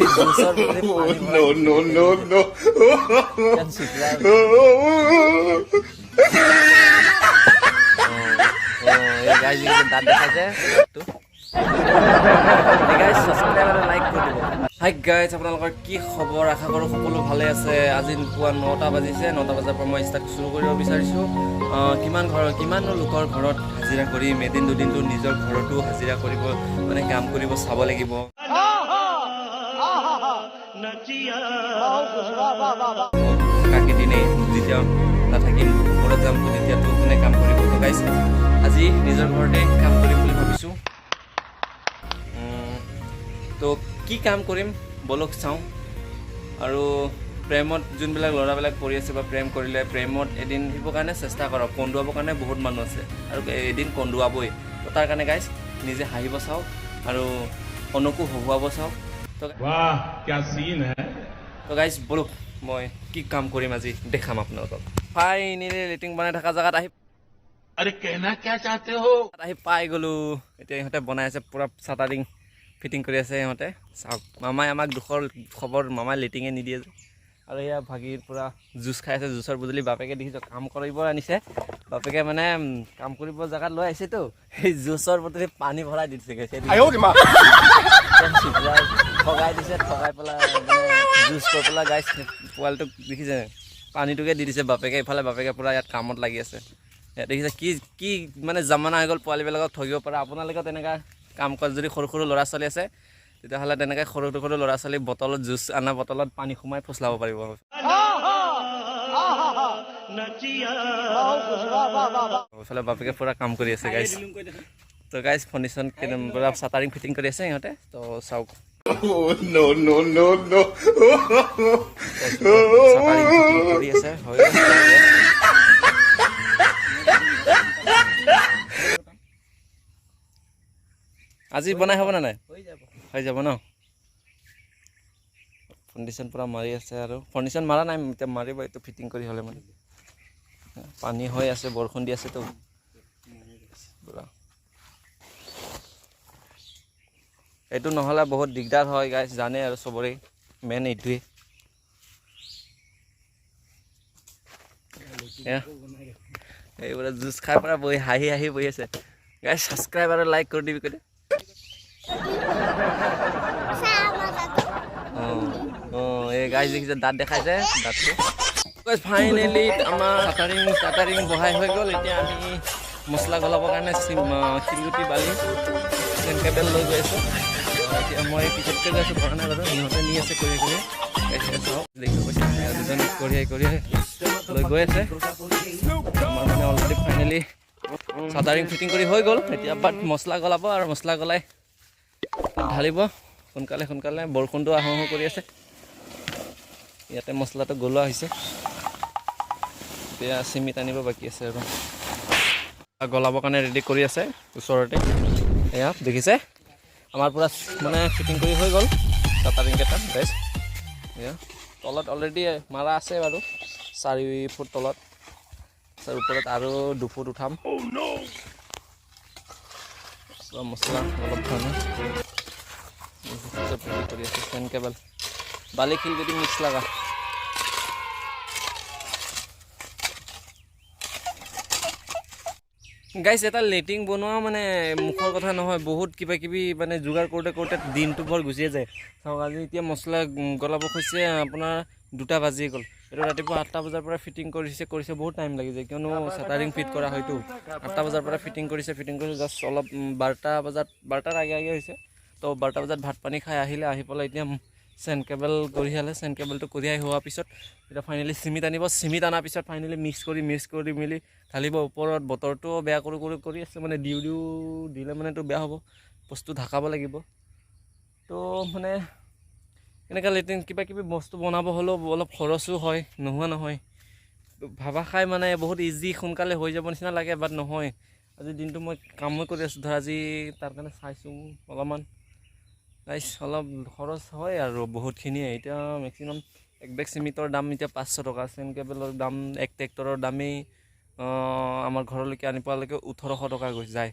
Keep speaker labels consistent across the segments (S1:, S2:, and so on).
S1: No, no, no, no.
S2: Hi guys, আপোনালোকৰ কি খবৰ? আশা কৰোঁ সকলো ভালে আছে। আজি পুৱা 9টা বাজিছে। 9টা বজাৰ পৰা মই ষ্টাৰ্ট শুৰু কৰিব বিচাৰিছোঁ। কিমান লোকৰ ঘৰত হাজিৰা কৰিম, এদিন দুদিনটো নিজৰ ঘৰতো হাজিৰা কৰিব, মানে কাম কৰিব চাব লাগিব। বাকী দিনেই যেতিয়া নাথাকিম, ঘৰত যাম, তেতিয়াতো কোনে কাম কৰিব? তো গাইজ, আজি নিজৰ ঘৰতে কাম কৰিম বুলি ভাবিছোঁ। তো কি কাম কৰিম বলক চাওঁ। আৰু প্ৰেমত যোনবিলাক ল'ৰাবিলাক পৰি আছে বা প্ৰেম কৰিলে, প্ৰেমত এদিন দিবৰ কাৰণে চেষ্টা কৰক। কন্দুৱাবৰ কাৰণে বহুত মানুহ আছে আৰু এদিন কন্দুৱাবই। তো তাৰ কাৰণে গাইজ নিজে হাঁহিব চাওক আৰু অনকো হহুৱাব চাওক। তো গাইজ বলক, মই কি কাম কৰিম আজি দেখাম আপোনালোকক। ফাইনেলি লেট্ৰিন বনাই থকা জেগাত আহি পাই গ'লোঁ। এতিয়া ইহঁতে বনাই আছে, পূৰা চাটাৰিং ফিটিং কৰি আছে ইহঁতে। চাওক, মামাই আমাক দুখৰ খবৰ, মামাই লেট্ৰিঙে নিদিয়ে যে। আৰু এয়া ভাগিৰ পূৰা জুচ খাই আছে। জুচৰ বদলি বাপেকে দেখিছোঁ কাম কৰিব আনিছে। বাপেকে মানে কাম কৰিব জেগাত লৈ আহিছেতো, সেই জুচৰ বদলি পানী ভৰাই দি দিছে। ঠগাই দিছে, ঠগাই পেলাই জুচ কৰি পেলাই গাইছ পোৱালিটোক দেখিছে, পানীটোকে দি দিছে বাপেকে। ইফালে বাপেকে পূৰা ইয়াত কামত লাগি আছে। ইয়াত দেখিছে কি মানে জামানা হৈ গ'ল পোৱালিবিলাকক ঠগিব পাৰে। আপোনালোকেও তেনেকুৱা কাম কৰে যদি সৰু সৰু ল'ৰা ছোৱালী আছে, তেতিয়াহ'লে তেনেকৈ সৰু সৰু ল'ৰা ছোৱালী বটলত জুচ আনা বটলত পানী সোমাই ফুচলাব পাৰিব। এইফালে বাপেকে পূৰা কাম কৰি আছে গাইছ। তো গাইছ ফাউণ্ডেশ্যন পূৰা চাটাৰিং ফিটিং কৰি আছে ইহঁতে। তো চাওক,
S1: No, no, no, no.
S2: Shuttering fitting কৰি আছে। আজি বনাই হ'ব নে নাই? হৈ যাব ন? ফাউণ্ডেশ্যন পূৰা মাৰি আছে আৰু ফাউণ্ডেশ্যন মাৰা নাই, এতিয়া মাৰিব এইটো ফিটিং কৰি হ'লে। মানে পানী হৈ আছে, বৰষুণ দি আছেতো পূৰা। এইটো নহ'লে বহুত দিগদাৰ হয় গাইছ, জানে আৰু চবৰে মেইন এইটোৱে। এইবোৰে জুচ খাই পৰা বহি হাঁহি বহি আছে গাইছ। ছাবস্ক্ৰাইব আৰু লাইক কৰি দিবি কৈ দে। এই গাইছ দেখিছে, দাঁত দেখাইছে দাঁতটো। ফাইনেলি আমাৰ চাটাৰিং বহাই হৈ গ'ল। এতিয়া আমি মছলা গলাবৰ কাৰণে শিলগুটি বালি চেন কেবেল লৈ গৈ আছোঁ। এতিয়া মই পিছতকৈ গৈ আছোঁ, পৰা নাই বাৰু। সিহঁতে নি আছে কঢ়িয়াই চাওক, দেখিব কৈছে দুজনী কঢ়িয়াই লৈ গৈ আছে। আমাৰ মানে অলৰেডি ফাইনেলি চাটাৰিং ফিটিং কৰি হৈ গ'ল। এতিয়া বাট মছলা গলাব আৰু মছলা গলাই ঢালিব সোনকালে। বৰষুণটো আহোঁ কৰি আছে। ইয়াতে মছলাটো গলোৱা হৈছে। এতিয়া চিমিট আনিব বাকী আছে আৰু গলাবৰ কাৰণে ৰেডি কৰি আছে ওচৰতে। এয়া দেখিছে, আমাৰ পূৰা মানে ফিটিং কৰি হৈ গ'ল চাটাৰিং কেইটা গাইছ। এয়া তলত অলৰেডি মাৰা আছে বাৰু, 4 ফুট তলত। তাৰ ওপৰত আৰু 2 ফুট উঠাম। মছলা অলপ ধৰণে কৰি আছে। চেন কেবল বালি শিলগুটি মিক্স লগা। গাইছ, এটা লেট্ৰিন বনোৱা মানে মুখৰ কথা নহয়, বহুত কিবা কিবি মানে যোগাৰ কৰোঁতে দিনটো ভৰ গুচিয়ে যায়। চাওক, আজি এতিয়া মছলা গলাব হৈছে আপোনাৰ 2টা বাজি গ'ল। এইটো ৰাতিপুৱা 8টা বজাৰ পৰা ফিটিং কৰিছে বহুত টাইম লাগি যায়, কিয়নো চাটাৰিং ফিট কৰা হয়তো। 8টা বজাৰ পৰা ফিটিং কৰিছে জাষ্ট অলপ 12টাৰ আগে হৈছে। তো 12টা বজাত ভাত পানী খাই আহি পেলাই এতিয়া চেন কেবল কঢ়িয়ালে। চেন কেবলটো কঢ়িয়াই হোৱাৰ পিছত এতিয়া ফাইনেলি চিমিট আনিব। চিমিট অনাৰ পিছত ফাইনেলি মিক্স কৰি মেলি ঢালিব ওপৰত। বতৰটো বেয়া কৰি আছে, মানে দিওঁ দিলে মানেতো বেয়া হ'ব, বস্তু ঢাকাব লাগিব। তো মানে এনেকৈ লেট্ৰিন কিবা কিবি বস্তু বনাব হ'লেও অলপ খৰচো হয়, নোহোৱা নহয়। ভাবা খাই মানে বহুত ইজি, সোনকালে হৈ যাব নিচিনা লাগে, বাট নহয়। আজি দিনটো মই কামই কৰি আছোঁ ধৰ, আজি তাৰ কাৰণে চাইছোঁ অলপমান গাইছ, অলপ খৰচ হয় আৰু বহুতখিনিয়ে। এতিয়া মেক্সিমাম 1 বেগ চিমিটৰ দাম এতিয়া 500 টকা। চেন কেবলৰ দাম 1 ট্ৰেক্টৰৰ দামেই আমাৰ ঘৰলৈকে আনি পোৱালৈকে 1800 টকা যায়।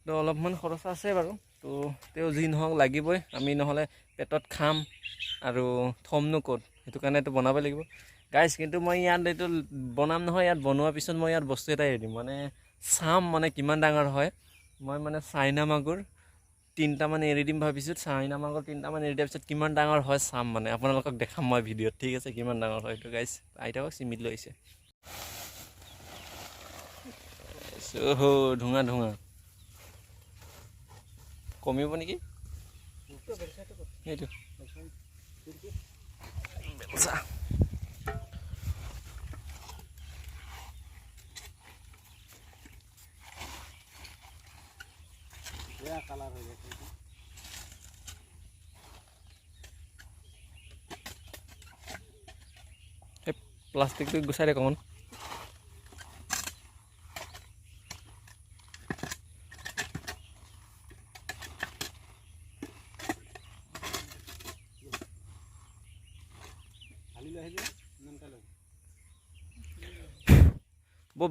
S2: তো অলপমান খৰচ আছে বাৰু। তো তো তেওঁ যি নহওক লাগিবই, আমি নহ'লে পেটত খাম আৰু থ'মনো ক'ত, সেইটো কাৰণেতো বনাবই লাগিব গাইজ। কিন্তু মই ইয়াত এইটো বনাম নহয়, ইয়াত বনোৱাৰ পিছত মই ইয়াত বস্তু এটা এৰি দিম, মানে চাম মানে কিমান ডাঙৰ হয়। মই মানে চাইনা মাগুৰ 3টামান এৰি দিম ভাবিছোঁ, চাইনা মাগুৰ 3টামান এৰি দিয়াৰ পিছত কিমান ডাঙৰ হয় চাম, মানে আপোনালোকক দেখাম মই ভিডিঅ'ত, ঠিক আছে, কিমান ডাঙৰ হয় এইটো গাইজ। আহি থাকক, চিমিত লৈ আহিছে ধোঁঙা ধোঁঙা কমিব নেকি সেইটো
S3: কালার হয়ে গেছে।
S2: প্লাষ্টিকটো গুচাই দে অকণমান।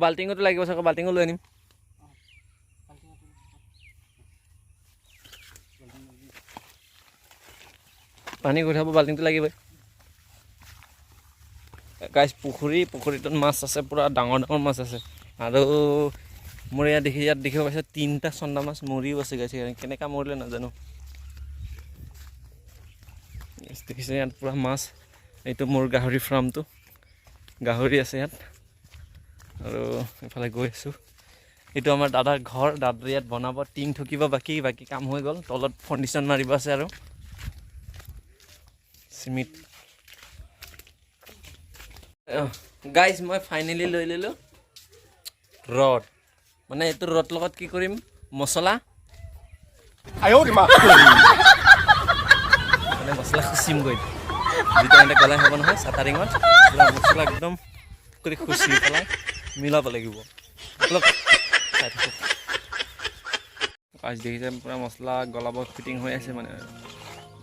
S2: বাল্টিঙতো লাগিব চাগে, বাল্টিঙো লৈ আনিম। পানী উঠাব বাল্টিংটো লাগিবই গাইজ। পুখুৰীটোত মাছ আছে, পূৰা ডাঙৰ ডাঙৰ মাছ আছে। আৰু মোৰ ইয়াত দেখিব পাইছে 3টা চন্দা মাছ মৰিও আছে গাইজ, কেনেকৈ মৰিলে নাজানো। দেখিছে ইয়াত পূৰা মাছ। এইটো মোৰ গাহৰি ফাৰ্মটো, গাহৰি আছে ইয়াত। আৰু এইফালে গৈ আছোঁ, এইটো আমাৰ দাদাৰ ঘৰ। দাদাৰ ইয়াত বনাব, টিং ঠুকিব, বাকী কাম হৈ গ'ল। তলত ফাউণ্ডেশ্যন মাৰিব আছে আৰু চিমিট। গাইজ মই ফাইনেলি লৈ ল'লোঁ ৰড, মানে এইটো ৰড লগত কি কৰিম, মছলা মানে মছলা খুচিমগৈ, যেতিয়া এনেকৈ গলাই হ'ব নহয় চাটাৰিঙত, মছলা একদম কৰি খুচি পেলাই মিলাব লাগিব। অলপ চাই থাকক গাইজ, দেখিছে পূৰা মছলা গলাব ফিটিং হৈ আছে, মানে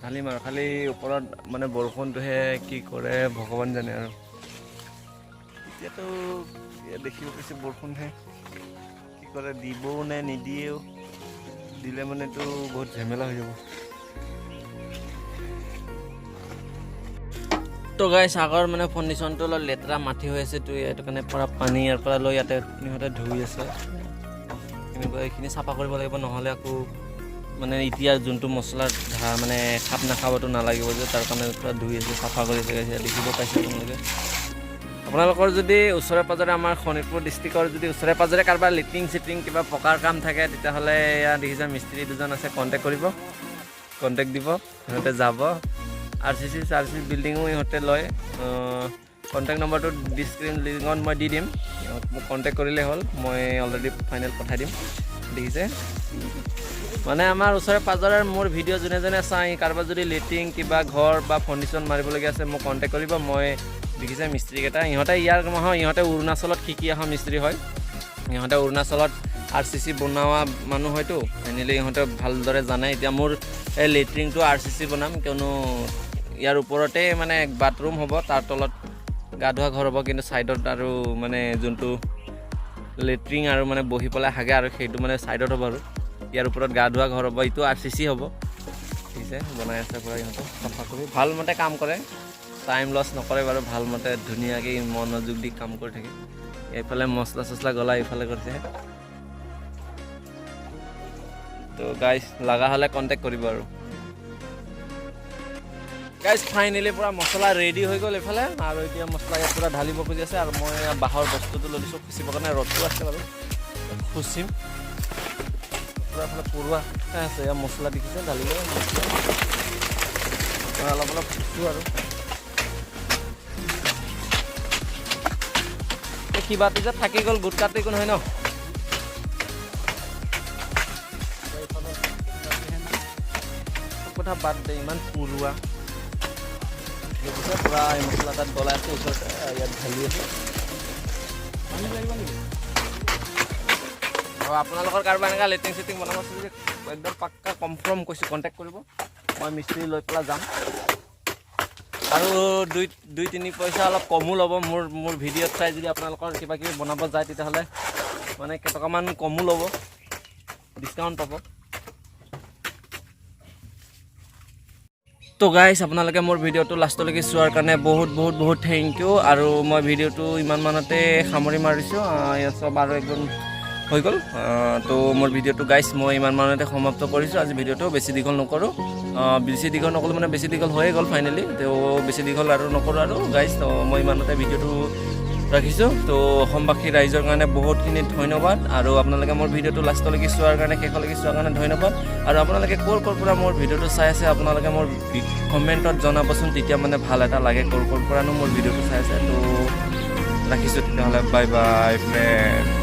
S2: ঢালিম আৰু খালি ওপৰত মানে বৰষুণটোহে কি কৰে ভগৱান জানে আৰু। এতিয়াতো দেখিব পাইছে বৰষুণহে কি কৰে, দিবও নে নিদিয়েও, দিলে মানেতো বহুত ঝেমেলা হৈ যাব। তো গাইজ আগৰ মানে ফাউণ্ডেশ্যনটো অলপ লেতেৰা মাটি হৈ আছে, তো এইটো কাৰণে পৰা পানী ইয়াৰ পৰা লৈ ইয়াতে সিহঁতে ধুই আছে। এনেকুৱা এইখিনি চাফা কৰিব লাগিব, নহ'লে আকৌ মানে এতিয়া যোনটো মছলাৰ মানে খাপ নাখাবতো নালাগিব যে, তাৰ কাৰণে পূৰা ধুই আছে, চাফা কৰি আছে। দেখিব পাইছে আপোনালোকে। আপোনালোকৰ যদি ওচৰে পাঁজৰে আমাৰ শোণিতপুৰ ডিষ্ট্ৰিক্টৰ যদি ওচৰে পাঁজৰে কাৰোবাৰ লেট্ৰিন চেট্ৰিন কিবা পকাৰ কাম থাকে, তেতিয়াহ'লে এয়া দেখিছে মিস্ত্ৰী দুজন আছে, কণ্টেক্ট কৰিব, কণ্টেক্ট দিব, সিহঁতে যাব। RCC বিল্ডিঙো ইহঁতে লয়। কণ্টেক্ট নম্বৰটো ডিছক্ৰিপশ্যন লিংকত মই দি দিম, মোক কণ্টেক্ট কৰিলেই হ'ল, মই অলৰেডি ফাইনেল পঠাই দিম। দেখিছে মানে আমাৰ ওচৰে পাঁজৰে মোৰ ভিডিঅ' যোনে চাই, কাৰোবাৰ যদি লেট্ৰিন কিবা ঘৰ বা ফাউণ্ডেশ্যন মাৰিবলগীয়া আছে, মোক কণ্টেক্ট কৰিব। মই দেখিছে মিস্ত্ৰীকেইটা, ইহঁতে ইয়াৰ নহয়, ইহঁতে অৰুণাচলত শিকি অহা মিস্ত্ৰী হয়। ইহঁতে অৰুণাচলত RCC বনোৱা মানুহ হয়তো, এনেলে ইহঁতে ভালদৰে জানে। এতিয়া মোৰ এই লেট্ৰিনটো RCC বনাম, কিয়নো ইয়াৰ ওপৰতে মানে বাথৰুম হ'ব, তাৰ তলত গা ধোৱা ঘৰ হ'ব, কিন্তু ছাইডত আৰু মানে যোনটো লেট্ৰিন আৰু মানে বহি পেলাই হাগে আৰু সেইটো মানে ছাইডত হ'ব, আৰু ইয়াৰ ওপৰত গা ধোৱা ঘৰ হ'ব। এইটো RCC হ'ব। ঠিক আছে, বনাই আছে পূৰা ইহঁতে চাফা কৰি, ভালমতে কাম কৰে, টাইম লছ নকৰে বাৰু, ভালমতে ধুনীয়াকৈ মনোযোগ দি কাম কৰি থাকে। এইফালে মছলা চছলা গলা এইফালে কৰিছে। তো গাইজ লগা হ'লে কণ্টেক্ট কৰিব আৰু। গাইজ ফাইনেলি পূৰা মছলা ৰেডি হৈ গ'ল এইফালে, আৰু এতিয়া মছলা ইয়াত পূৰা ঢালিব খুজি আছে। আৰু মই বাঁহৰ বস্তুটো লৈ দিছোঁ খুচিবৰ কাৰণে, ৰ'দটো আছে বাৰু, খুচিম পূৰা এইফালে পৰুৱা আছে। ইয়াৰ মছলা দেখিছে ঢালিলে, অলপ অলপ খুচোঁ আৰু কিবাটো যে থাকি গ'ল, গুটকাটো একো নহয় ন। কথা বাদ দে, ইমান পৰুৱা দেখিছে, পূৰা এই মছলা তাত গলাই আছে, ওচৰতে ইয়াত ঢালি আছে। পানী লাগিব নেকি? আৰু আপোনালোকৰ কাৰোবাৰ এনেকুৱা লেট্ৰিন চেট্ৰিন বনাব আছে যদি একদম পাক্কা কনফাৰ্ম কৈছোঁ, কণ্টেক্ট কৰিব, মই মিস্ত্ৰী লৈ পেলাই যাম। আৰু দুই তিনি পইচা অলপ কমো ল'ব, মোৰ ভিডিঅ'ত চাই যদি আপোনালোকৰ কিবা কিবি বনাব যায়, তেতিয়াহ'লে মানে কেইটকামান কমো ল'ব, ডিছকাউণ্ট পাব। তো গাইজ আপোনালোকে মোৰ ভিডিঅ'টো লাষ্টলৈকে চোৱাৰ কাৰণে বহুত থেংক ইউ আৰু মই ভিডিঅ'টো ইমান মানতে সামৰি মাৰিছোঁ ইয়াত চব আৰু একদম হৈ গ'ল তো মোৰ ভিডিঅ'টো গাইজ মই ইমান মানতে সমাপ্ত কৰিছোঁ আজি ভিডিঅ'টো বেছি দীঘল নকৰোঁ বেছি দীঘল নকৰোঁ মানে বেছি দীঘল হৈয়ে গ'ল ফাইনেলি তো বেছি দীঘল আৰু নকৰোঁ আৰু গাইজ তো মই ইমানতে ভিডিঅ'টো ৰাখিছোঁ তো অসমবাসী ৰাইজৰ কাৰণে বহুতখিনি ধন্যবাদ আৰু আপোনালোকে মোৰ ভিডিঅ'টো লাষ্টলৈকে চোৱাৰ কাৰণে শেষলৈকে চোৱাৰ কাৰণে ধন্যবাদ আৰু আপোনালোকে ক'ৰ পৰা মোৰ ভিডিঅ'টো চাই আছে আপোনালোকে মোৰ কমেণ্টত জনাবচোন তেতিয়া মানে ভাল এটা লাগে ক'ৰ পৰানো মোৰ ভিডিঅ'টো চাই আছে তো ৰাখিছোঁ তেতিয়াহ'লে বাই বাই ফ্ৰেণ্ড